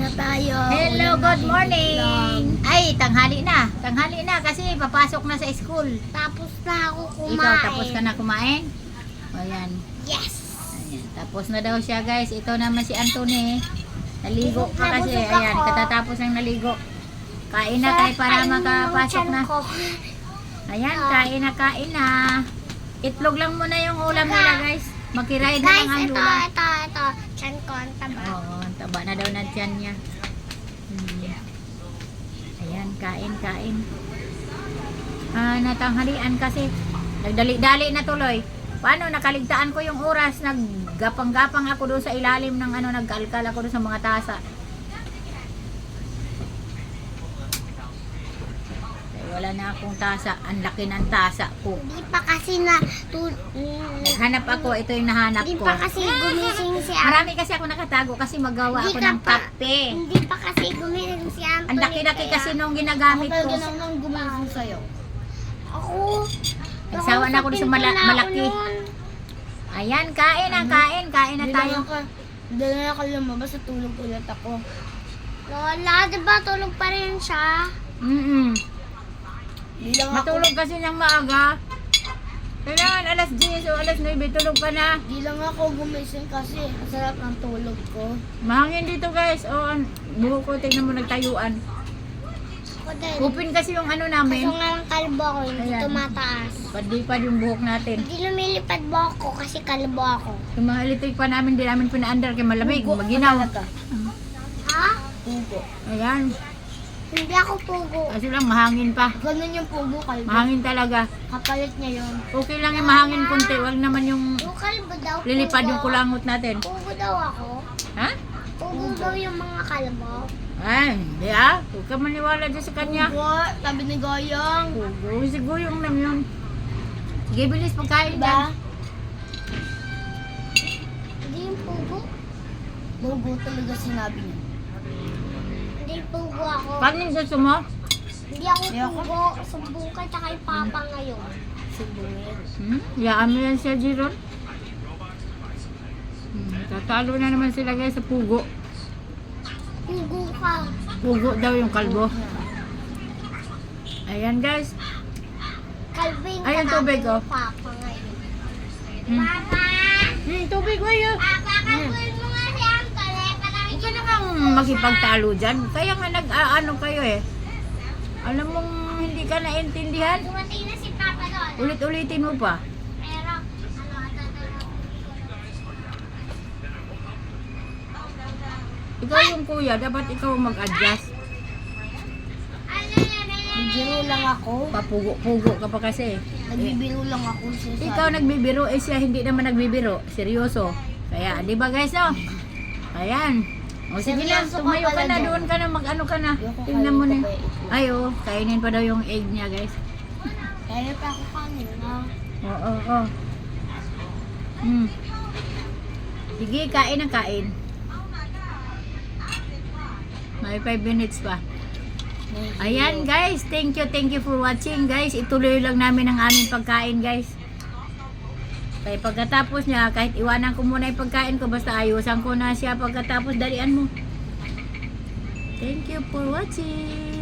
na tayo. Hello, good morning. Ay, tanghali na. Tanghali na kasi papasok na sa school. Tapos na ako kumain. Ikaw, tapos ka na kumain? O, yan. Yes. Ayan. Tapos na daw siya, guys. Ito naman si Anthony. Naligo pa kasi. Nabusog Ayan, ako. katatapos ng naligo. Kain na tayo para makapasok na. Ayan, kain na. Itlog lang muna yung ulam nila, guys. Makiride na lang ang Guys, lula. ito. Chan ko, ang taba. Oo, ang taba na daw na tiyan niya. Ayan, kain. Natanghalian kasi. Nagdali-dali na tuloy. Paano, nakaligtaan ko yung oras. Naggapang-gapang ako doon sa ilalim ng nagkalkal ako doon sa mga tasa. Wala na akong tasa. Ang laki ng tasa ko. Hindi pa kasi na... Naghanap ako. Ito yung nahanap Hindi ko. pa kasi gumising si Anthony. Marami kasi ako nakatago kasi magawa Hindi ako ka ng pa. kape. Hindi pa kasi gumising si Anthony. Ang laki-laki kasi nung ginagamit ko. nang gumising sa'yo. Ako... Nagsawa na ako sa malaki. Ayan, kain na tayo. Hindi na ako lumabas sa tulog ulit ako. Lola, diba tulog pa rin siya? Matulog kasi ng maaga. Kailangan alas 10 o alas 9 tulog ka na. Di lang ako gumising kasi ang sarap ng tulog ko. Mahangin dito, guys. O, buho ko, tingnan mo nagtayuan. Ako din. Open kasi yung Kaso namin. nga ang kalbo ko, hindi Ayan. tumataas. Padipad yung buhok natin. Hindi lumilipad mo ako kasi kalbo ako. Yung mga electric pa namin, di namin pinaandar kay malamig, maginaw. Ha? Pugo. Ayan. Hindi ako pugo. Kasi lang mahangin pa. Ganun yung pugo, kalbo. Mahangin talaga. Kapalit niya yun. Okay lang yung mahangin konti. Wag naman yung Yung kalbo daw, pugo. lilipad yung kulangot natin. Pugo daw ako. Ha? Pugo daw yung mga kalbo. Ay, hindi ah. Huwag ka maniwala dyan sa kanya. Sabi ni Goyong. Pugo. Si Guyong lang yun. Sige, bilis pagkain Diba? dyan. Hindi yung pugo. Pugo talaga sinabi niya. Hindi pugo ako. Paano yung gusto mo? Hindi ako pugo. Sumbong ka tsaka yung papa ngayon. Yaan mo yan siya, Jiron. Tatalo na naman sila guys sa pugo. Pugo ka. Pugo daw yung kalbo. Ayan guys. Kalbing Ay, yung tubig, oh. Papa ngayon. Hmm. Papa! Tubig ko yun. Papa, kalbuin mo nga si Anthony. Huwag ka namang makipagtalo dyan. Kaya nga nag-ano kayo eh. Alam mong hindi ka naintindihan. Dumating na si Papa doon. Ulit-ulitin mo pa. Pero, Ikaw yung kuya, dapat ikaw mag-adjust. Nagbibiro lang ako. Papugo-pugo ka pa kasi. Nagbibiro lang ako siya. Ikaw nagbibiro, eh siya hindi naman nagbibiro. Seryoso. Kaya, di ba guys, no? Ayan. O sige na, Seryoso ka tumayo ka pala na, dyan. doon ka na, mag-ano ka na. Ayoko Tingnan mo na. kainin pa ba yung itlog? Ay, oh, kainin pa daw yung egg niya, guys. kaya pa ako kanina. Oo. Sige, kain ang kain. May 5 minutes pa. Ayan guys, thank you for watching guys. Ituloy lang namin ang aming pagkain guys. Kaya pagkatapos niya, kahit iwanan ko muna yung pagkain ko, basta ayusan ko na siya pagkatapos, dalian mo. Thank you for watching.